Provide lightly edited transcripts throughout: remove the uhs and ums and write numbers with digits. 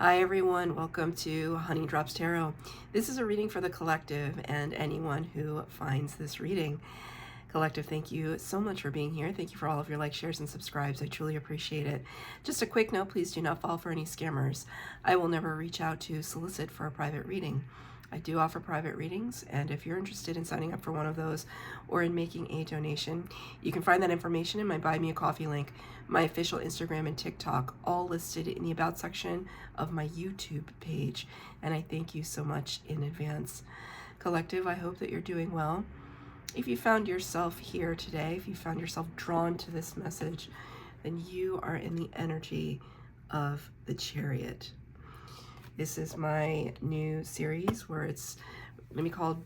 Hi everyone, welcome to Honey Drops Tarot. This is a reading for the collective and anyone who finds this reading. Collective, thank you so much for being here. Thank you for all of your likes, shares, and subscribes. I truly appreciate it. Just a quick note, please do not fall for any scammers. I will never reach out to solicit for a private reading. I do offer private readings, and if you're interested in signing up for one of those or in making a donation, you can find that information in my Buy Me a Coffee link, my official Instagram and TikTok, all listed in the About section of my YouTube page, and I thank you so much in advance. Collective, I hope that you're doing well. If you found yourself here today, if you found yourself drawn to this message, then you are in the energy of the Chariot. This is my new series where it's maybe called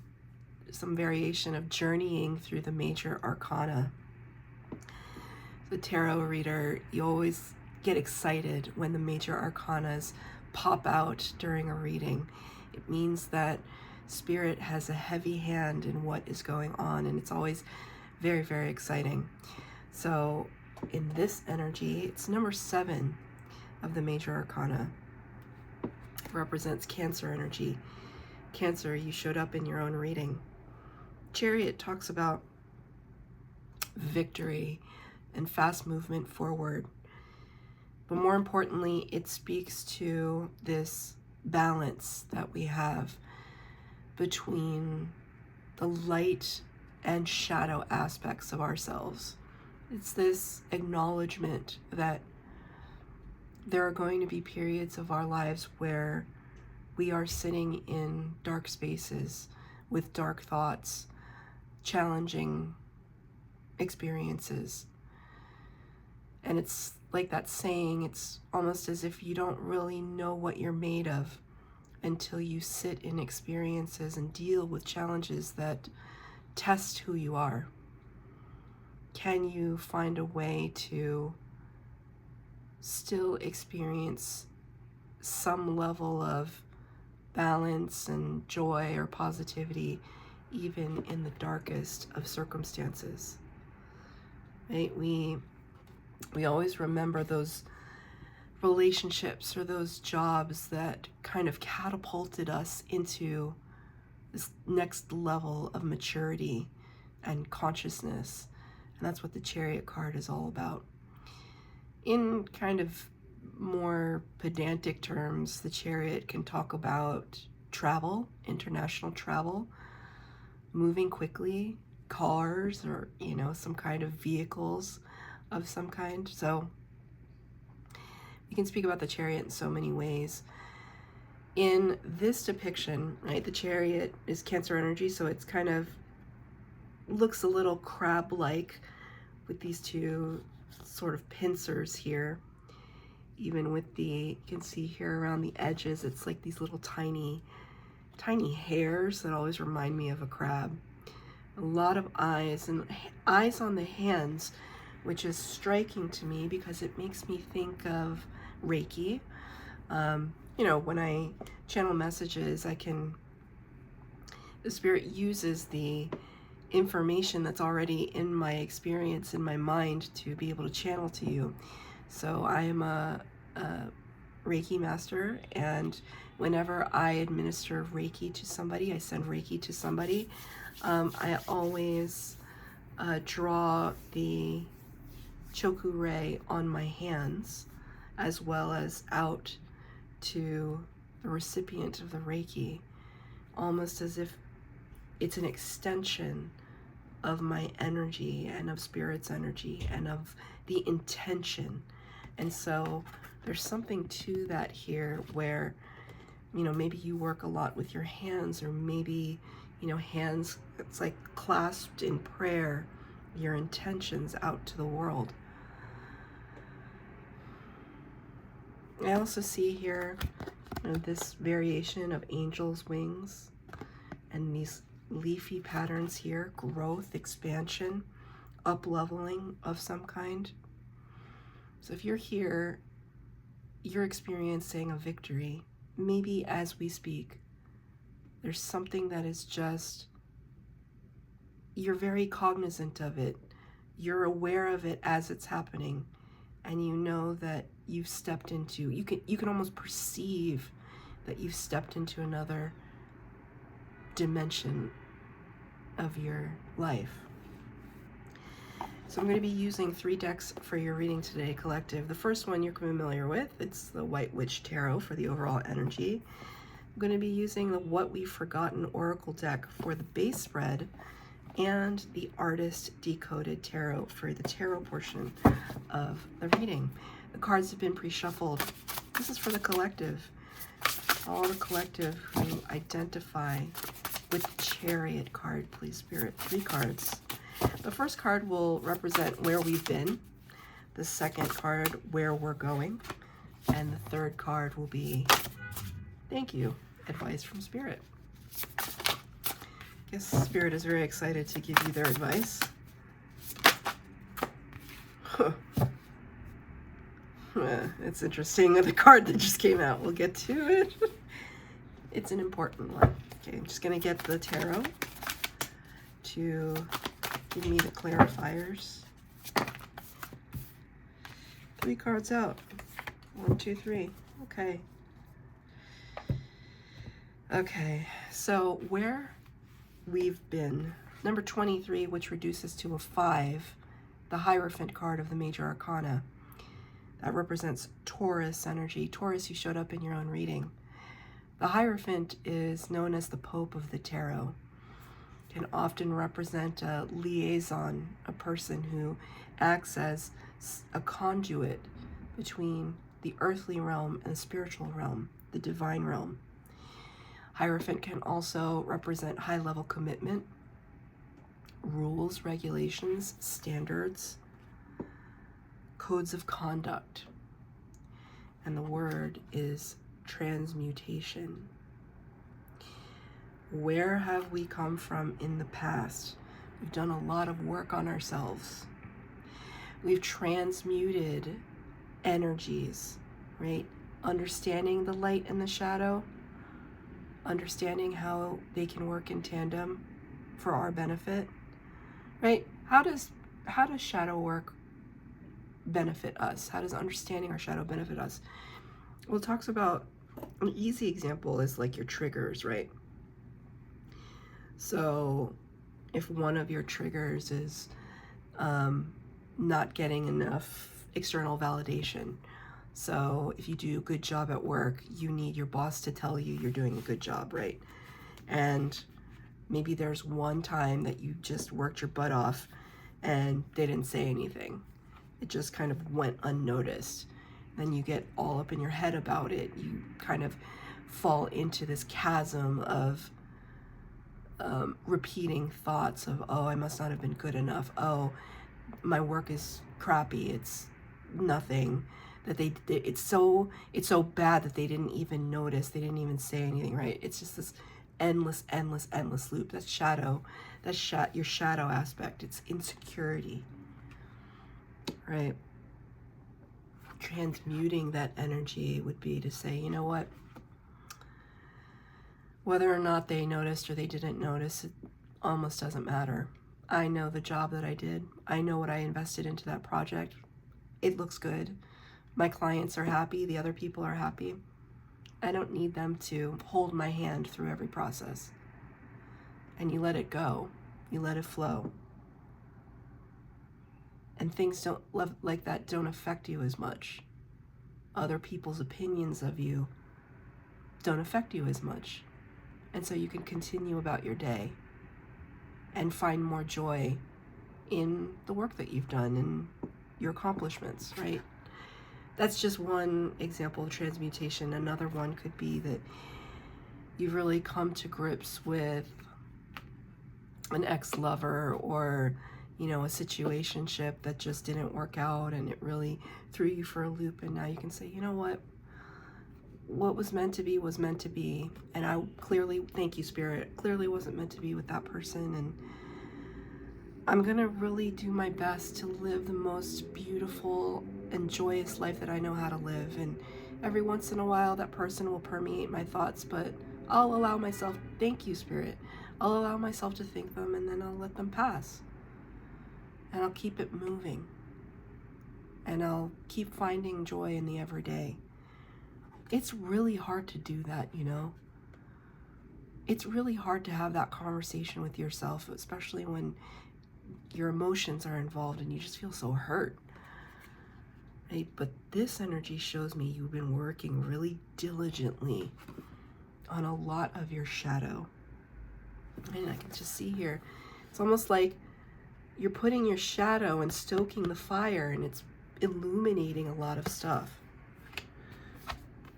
some variation of journeying through the major arcana. The tarot reader, you always get excited when the major arcanas pop out during a reading. It means that Spirit has a heavy hand in what is going on, and it's always very, very exciting. So in this energy, it's number 7 of the major arcana. It represents Cancer energy. Cancer, you showed up in your own reading. Chariot talks about victory and fast movement forward. But more importantly, it speaks to this balance that we have between the light and shadow aspects of ourselves. It's this acknowledgement that there are going to be periods of our lives where we are sitting in dark spaces with dark thoughts, challenging experiences. And it's like that saying, it's almost as if you don't really know what you're made of until you sit in experiences and deal with challenges that test who you are. Can you find a way to still experience some level of balance and joy or positivity even in the darkest of circumstances? Right? We always remember those relationships or those jobs that kind of catapulted us into this next level of maturity and consciousness. And that's what the Chariot card is all about. In kind of more pedantic terms, the Chariot can talk about travel, international travel, moving quickly, cars, or, some kind of vehicles of some kind. So we can speak about the Chariot in so many ways. In this depiction, right, the Chariot is Cancer energy, so it's kind of looks a little crab-like with these two sort of pincers here. Even with you can see here around the edges, it's like these little tiny hairs that always remind me of a crab. A lot of eyes, and eyes on the hands, which is striking to me because it makes me think of Reiki. When I channel messages, the Spirit uses the information that's already in my experience, in my mind, to be able to channel to you. So I am a Reiki master, and whenever I administer Reiki to somebody, I send Reiki to somebody, I always draw the Choku ray on my hands as well as out to the recipient of the Reiki, almost as if it's an extension of my energy and of Spirit's energy and of the intention. And so there's something to that here where, maybe you work a lot with your hands, or maybe, hands, it's like clasped in prayer, your intentions out to the world. I also see here this variation of angel's wings and these leafy patterns here, growth, expansion, up-leveling of some kind. So if you're here, you're experiencing a victory. Maybe as we speak, there's something that is just, you're very cognizant of it. You're aware of it as it's happening, and you know that you've stepped into, you can almost perceive that you've stepped into another dimension of your life. So I'm going to be using 3 decks for your reading today, collective. The first one you're familiar with, it's the White Witch Tarot for the overall energy. I'm going to be using the What We've Forgotten Oracle deck for the base spread, and the Artist Decoded Tarot for the tarot portion of the reading. The cards have been pre-shuffled. This is for the collective. All the collective who identify with the Chariot card, please, Spirit. 3 cards. The first card will represent where we've been. The second card, where we're going. And the third card will be, thank you, advice from Spirit. I guess Spirit is very excited to give you their advice. It's interesting, the card that just came out. We'll get to it. It's an important one. Okay, I'm just going to get the tarot to give me the clarifiers. 3 cards out. 1, 2, 3. Okay. Okay, so where we've been. Number 23, which reduces to a 5, the Hierophant card of the Major Arcana. That represents Taurus energy. Taurus, you showed up in your own reading. The Hierophant is known as the Pope of the Tarot. Can often represent a liaison, a person who acts as a conduit between the earthly realm and the spiritual realm, the divine realm. Hierophant can also represent high-level commitment, rules, regulations, standards, codes of conduct. And the word is transmutation. Where have we come from in the past? We've done a lot of work on ourselves. We've transmuted energies, right? Understanding the light and the shadow, understanding how they can work in tandem for our benefit, right? How does shadow work benefit us? How does understanding our shadow benefit us? Well, it talks about, an easy example is like your triggers, right? So if one of your triggers is not getting enough external validation, so if you do a good job at work, you need your boss to tell you you're doing a good job, right? And maybe there's one time that you just worked your butt off and they didn't say anything. It just kind of went unnoticed. Then you get all up in your head about it. You kind of fall into this chasm of repeating thoughts of, oh, I must not have been good enough. Oh, my work is crappy. It's nothing. That it's so bad that they didn't even notice. They didn't even say anything, right? It's just this endless loop. That's shadow. That's your shadow aspect. It's insecurity, right? Transmuting that energy would be to say, you know what? Whether or not they noticed or they didn't notice, it almost doesn't matter. I know the job that I did. I know what I invested into that project. It looks good. My clients are happy. The other people are happy. I don't need them to hold my hand through every process. And you let it go. You let it flow. And things like that don't affect you as much. Other people's opinions of you don't affect you as much. And so you can continue about your day and find more joy in the work that you've done and your accomplishments, right? That's just one example of transmutation. Another one could be that you've really come to grips with an ex-lover or, you know, a situationship that just didn't work out and it really threw you for a loop. And now you can say, you know what was meant to be was meant to be. And I clearly, thank you, Spirit, clearly wasn't meant to be with that person. And I'm going to really do my best to live the most beautiful and joyous life that I know how to live. And every once in a while, that person will permeate my thoughts, but I'll allow myself, thank you, Spirit, I'll allow myself to think them and then I'll let them pass. And I'll keep it moving. and I'll keep finding joy in the everyday. It's really hard to do that, you know? It's really hard to have that conversation with yourself, especially when your emotions are involved and you just feel so hurt. Right? But this energy shows me you've been working really diligently on a lot of your shadow. And I can just see here, it's almost like you're putting your shadow and stoking the fire, and it's illuminating a lot of stuff.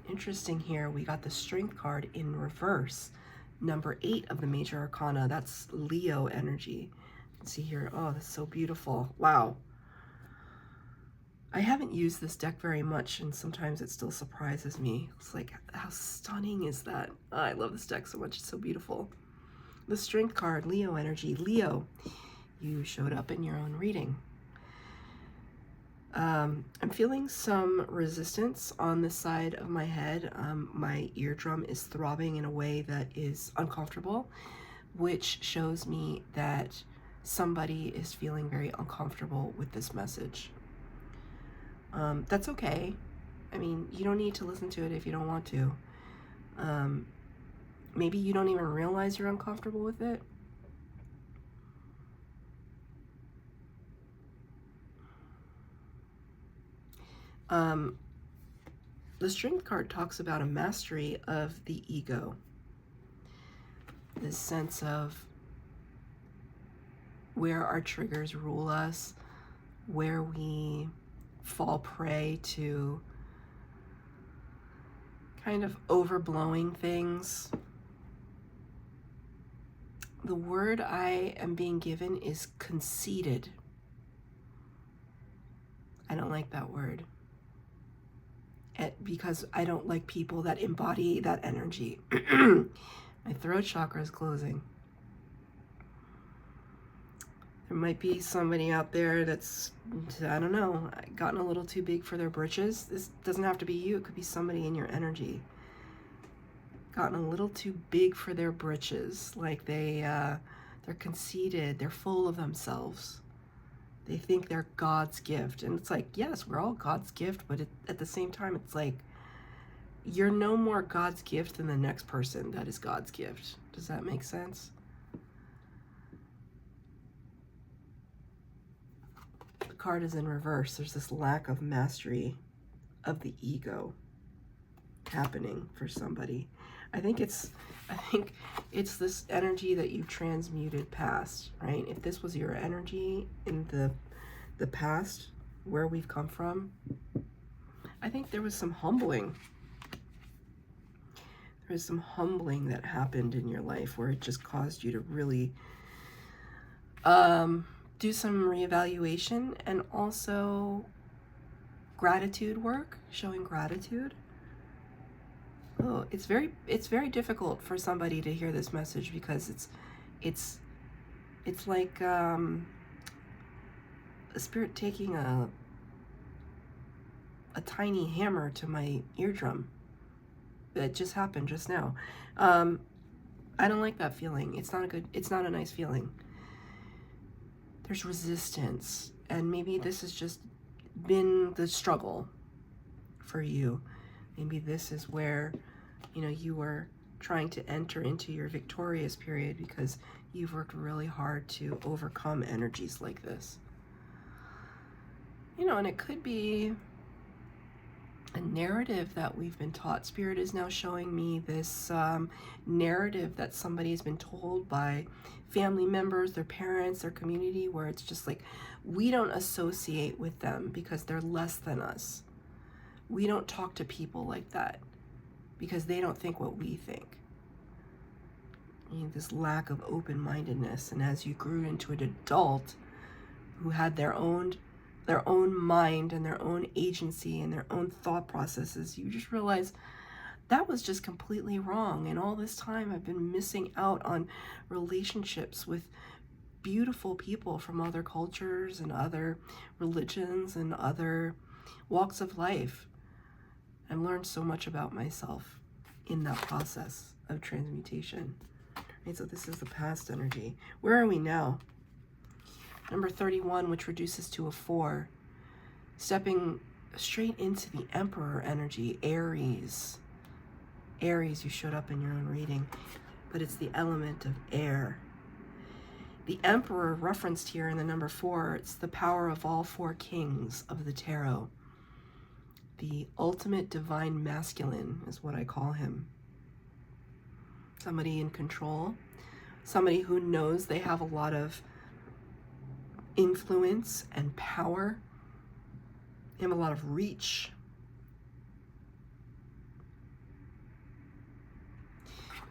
Interesting here, we got the Strength card in reverse. Number 8 of the Major Arcana, that's Leo energy. You can see here, oh, that's so beautiful. Wow. I haven't used this deck very much, and sometimes it still surprises me. It's like, how stunning is that? Oh, I love this deck so much, it's so beautiful. The Strength card, Leo energy. Leo, you showed up in your own reading. I'm feeling some resistance on this side of my head. My eardrum is throbbing in a way that is uncomfortable, which shows me that somebody is feeling very uncomfortable with this message. That's okay. I mean, you don't need to listen to it if you don't want to. Maybe you don't even realize you're uncomfortable with it. The Strength card talks about a mastery of the ego. This sense of where our triggers rule us, where we fall prey to kind of overblowing things. The word I am being given is conceited. I don't like that word. Because I don't like people that embody that energy. My throat chakra is closing. There might be somebody out there that's, I don't know, gotten a little too big for their britches. This doesn't have to be you. It could be somebody in your energy. Gotten a little too big for their britches. Like they're conceited. They're full of themselves. They think they're God's gift. And it's like, yes, we're all God's gift, but at the same time, it's like, you're no more God's gift than the next person that is God's gift. Does that make sense? The card is in reverse. There's this lack of mastery of the ego happening for somebody. I think it's this energy that you've transmuted past, right? If this was your energy in the past, where we've come from, I think there was some humbling. There was some humbling that happened in your life where it just caused you to really do some reevaluation, and also gratitude work, showing gratitude. Oh, it's very difficult for somebody to hear this message, because it's like a spirit taking a tiny hammer to my eardrum. That just happened just now. I don't like that feeling. It's not a nice feeling. There's resistance, and maybe this has just been the struggle for you. Maybe this is where, you know, you were trying to enter into your victorious period because you've worked really hard to overcome energies like this. You know, and it could be a narrative that we've been taught. Spirit is now showing me this narrative that somebody has been told by family members, their parents, their community, where it's just like, we don't associate with them because they're less than us. We don't talk to people like that because they don't think what we think. You know, this lack of open-mindedness. And as you grew into an adult who had their own mind and their own agency and their own thought processes, you just realize that was just completely wrong. And all this time I've been missing out on relationships with beautiful people from other cultures and other religions and other walks of life. I've learned so much about myself in that process of transmutation. Right, so this is the past energy. Where are we now? Number 31, which reduces to a 4. stepping straight into the Emperor energy, Aries. Aries, you showed up in your own reading, but it's the element of air. The Emperor referenced here in the number 4, it's the power of all 4 kings of the tarot. The ultimate divine masculine is what I call him. Somebody in control, somebody who knows they have a lot of influence and power. They have a lot of reach.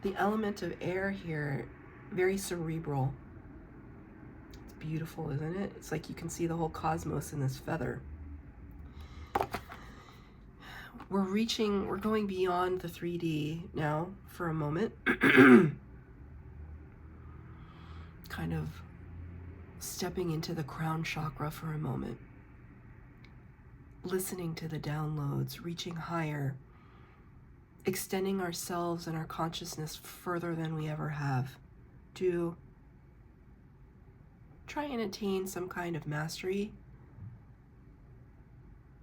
The element of air here, very cerebral. It's beautiful, isn't it? It's like you can see the whole cosmos in this feather. We're going beyond the 3D now for a moment. Kind of stepping into the crown chakra for a moment. Listening to the downloads, reaching higher, extending ourselves and our consciousness further than we ever have to try and attain some kind of mastery,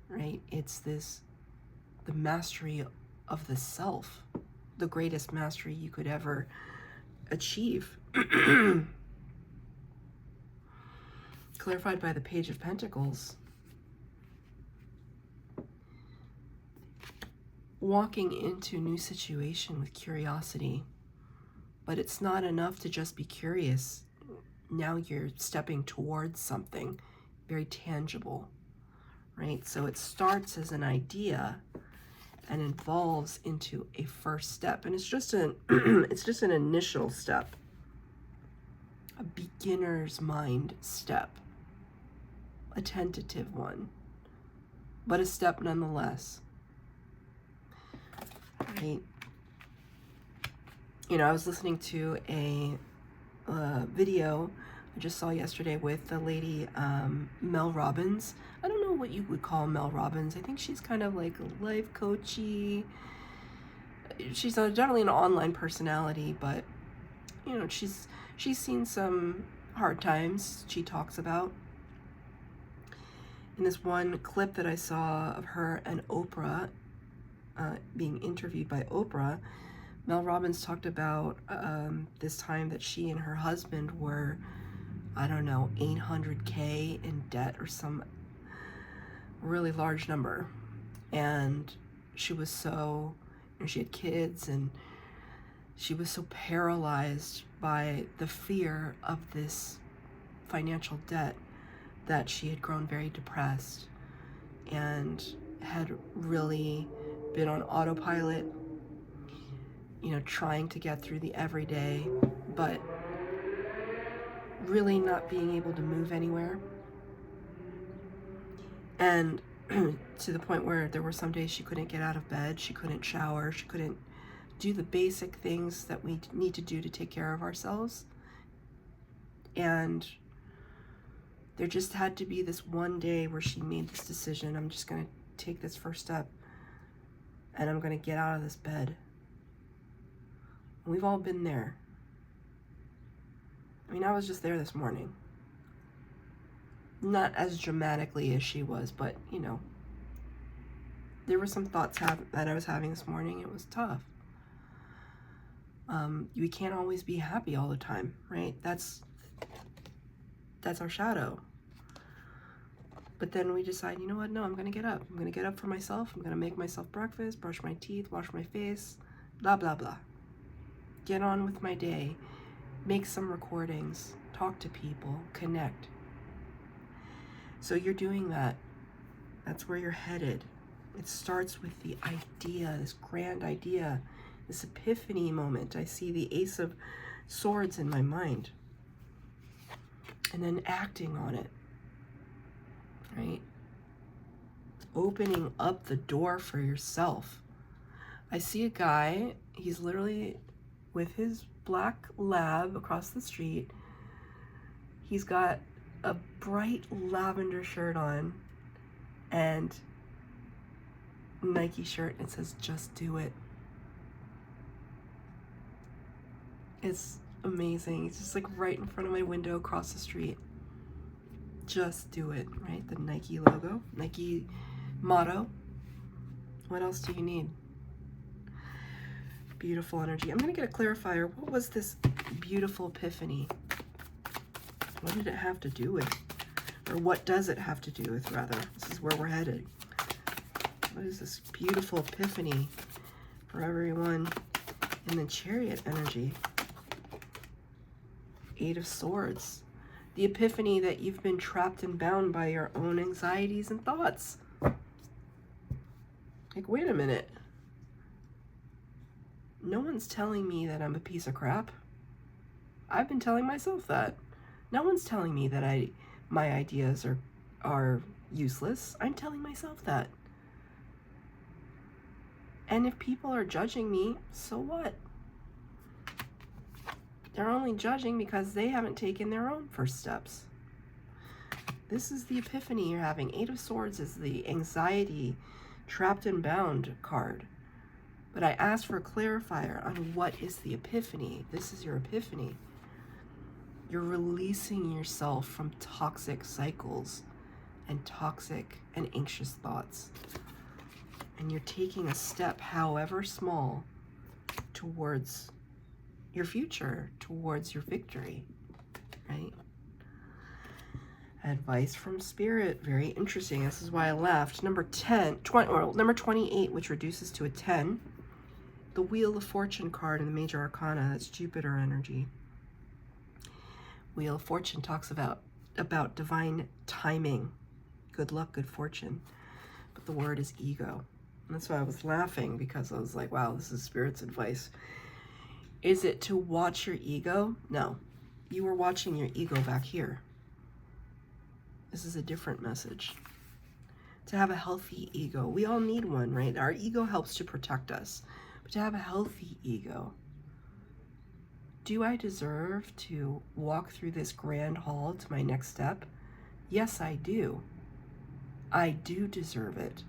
right? It's the mastery of the self, the greatest mastery you could ever achieve. Clarified by the Page of Pentacles. Walking into a new situation with curiosity, but it's not enough to just be curious. Now you're stepping towards something very tangible, right? So it starts as an idea and evolves into a first step, and it's just an initial step, a beginner's mind step, a tentative one, but a step nonetheless. Right? You know, I was listening to a video I just saw yesterday with the lady Mel Robbins. I don't know what you would call Mel Robbins. I think she's kind of like a life coachy. She's definitely an online personality, but you know, she's seen some hard times she talks about. In this one clip that I saw of her and Oprah being interviewed by Oprah, Mel Robbins talked about this time that she and her husband were, I don't know, $800K in debt or some really large number. And she was so, she had kids, and she was so paralyzed by the fear of this financial debt that she had grown very depressed and had really been on autopilot, you know, trying to get through the everyday, but really not being able to move anywhere. And to the point where there were some days she couldn't get out of bed, she couldn't shower, she couldn't do the basic things that we need to do to take care of ourselves. And there just had to be this one day where she made this decision: I'm just going to take this first step and I'm going to get out of this bed. We've all been there. I mean, I was just there this morning. Not as dramatically as she was, but, you know, there were some thoughts that I was having this morning. It was tough. We can't always be happy all the time, right? That's our shadow. But then we decide, you know what? No, I'm going to get up. I'm going to get up for myself. I'm going to make myself breakfast, brush my teeth, wash my face, blah, blah, blah. Get on with my day. Make some recordings. Talk to people. Connect. So you're doing that. That's where you're headed. It starts with the idea, this grand idea, this epiphany moment. I see the Ace of Swords in my mind. And then acting on it. Right? Opening up the door for yourself. I see a guy, he's literally with his black lab across the street. He's got a bright lavender shirt on and Nike shirt, and it says, "Just do it." It's amazing. It's just like right in front of my window across the street. Just do it, right? The Nike logo, Nike motto. What else do you need? Beautiful energy. I'm going to get a clarifier. What was this beautiful epiphany? What did it have to do with? Or what does it have to do with, rather? This is where we're headed. What is this beautiful epiphany for everyone in the Chariot energy? Eight of Swords. The epiphany that you've been trapped and bound by your own anxieties and thoughts. Like, wait a minute. No one's telling me that I'm a piece of crap. I've been telling myself that. No one's telling me that my ideas are useless. I'm telling myself that. And if people are judging me, so what? They're only judging because they haven't taken their own first steps. This is the epiphany you're having. Eight of Swords is the anxiety, trapped and bound card. But I asked for a clarifier on what is the epiphany. This is your epiphany. You're releasing yourself from toxic cycles and toxic and anxious thoughts. And you're taking a step, however small, towards your future, towards your victory, right? Advice from Spirit, very interesting. This is why I laughed. Number 28, which reduces to a 10. The Wheel of Fortune card in the Major Arcana, that's Jupiter energy. Wheel of Fortune talks about divine timing, good luck, good fortune. But the word is ego. And that's why I was laughing, because I was like, wow, this is Spirit's advice. Is it to watch your ego? No. You were watching your ego back here. This is a different message. To have a healthy ego. We all need one, right? Our ego helps to protect us. But to have a healthy ego. Do I deserve to walk through this grand hall to my next step? Yes, I do. I do deserve it.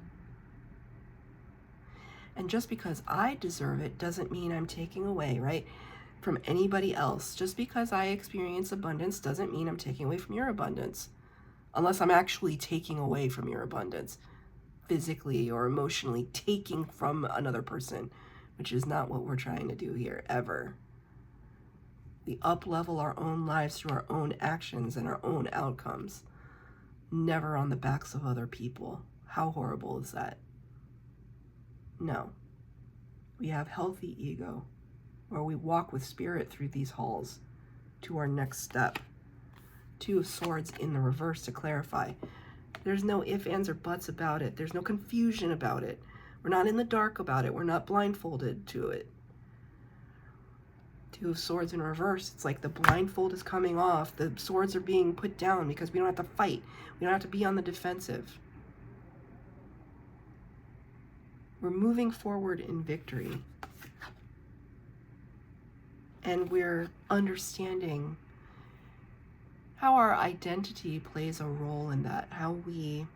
And just because I deserve it doesn't mean I'm taking away, right, from anybody else. Just because I experience abundance doesn't mean I'm taking away from your abundance. Unless I'm actually taking away from your abundance, physically or emotionally, taking from another person, which is not what we're trying to do here, ever. We up-level our own lives through our own actions and our own outcomes, never on the backs of other people. How horrible is that? No. We have healthy ego, where we walk with Spirit through these halls to our next step. Two of Swords in the reverse to clarify. There's no ifs, ands, or buts about it. There's no confusion about it. We're not in the dark about it. We're not blindfolded to it. Two of Swords in reverse. It's like the blindfold is coming off. The swords are being put down because we don't have to fight. We don't have to be on the defensive. We're moving forward in victory. And we're understanding how our identity plays a role in that, how we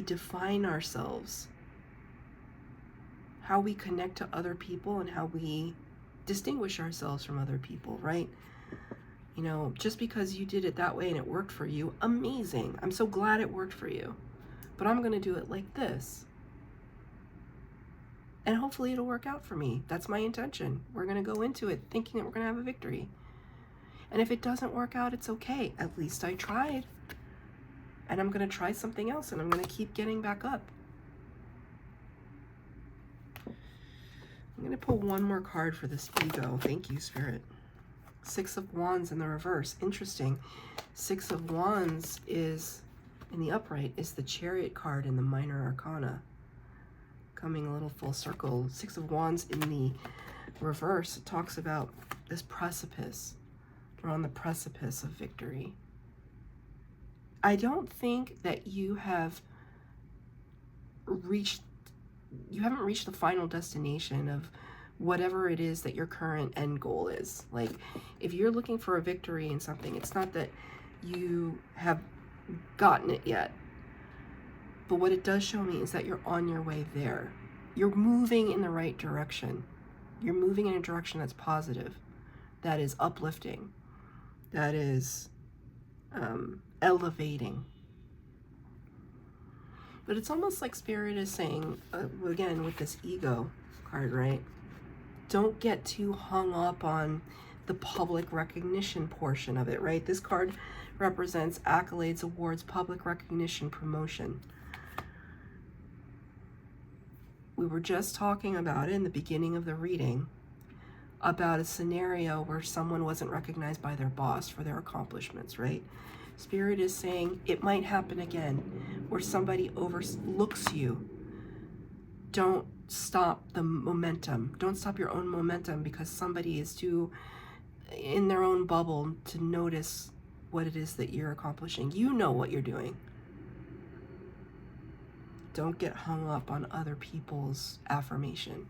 define ourselves, how we connect to other people, and how we distinguish ourselves from other people, right? You know, just because you did it that way and it worked for you, amazing. I'm so glad it worked for you. But I'm going to do it like this. And hopefully it'll work out for me. That's my intention. We're going to go into it thinking that we're going to have a victory. And if it doesn't work out, it's okay. At least I tried. And I'm going to try something else, and I'm going to keep getting back up. I'm going to pull one more card for this ego. Thank you, Spirit. Six of Wands in the reverse. Interesting. Six of Wands is, in the upright, is the Chariot card in the Minor Arcana. Coming a little full circle. Six of Wands in the reverse, it talks about this precipice. We're on the precipice of victory. I don't think that you haven't reached the final destination of whatever it is that your current end goal is. Like, if you're looking for a victory in something, it's not that you have gotten it yet. But what it does show me is that you're on your way there. You're moving in the right direction. You're moving in a direction that's positive, that is uplifting, that is elevating. But it's almost like Spirit is saying, again, with this ego card, right? Don't get too hung up on the public recognition portion of it, right? This card represents accolades, awards, public recognition, promotion. We were just talking about it in the beginning of the reading about a scenario where someone wasn't recognized by their boss for their accomplishments, right? Spirit is saying it might happen again where somebody overlooks you. Don't stop the momentum. Don't stop your own momentum because somebody is too in their own bubble to notice what it is that you're accomplishing. You know what you're doing. Don't get hung up on other people's affirmation.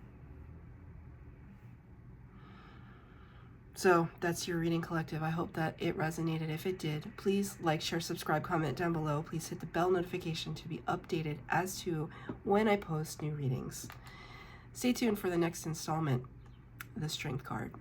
So that's your reading, collective. I hope that it resonated. If it did, please like, share, subscribe, comment down below. Please hit the bell notification to be updated as to when I post new readings. Stay tuned for the next installment, the Strength card.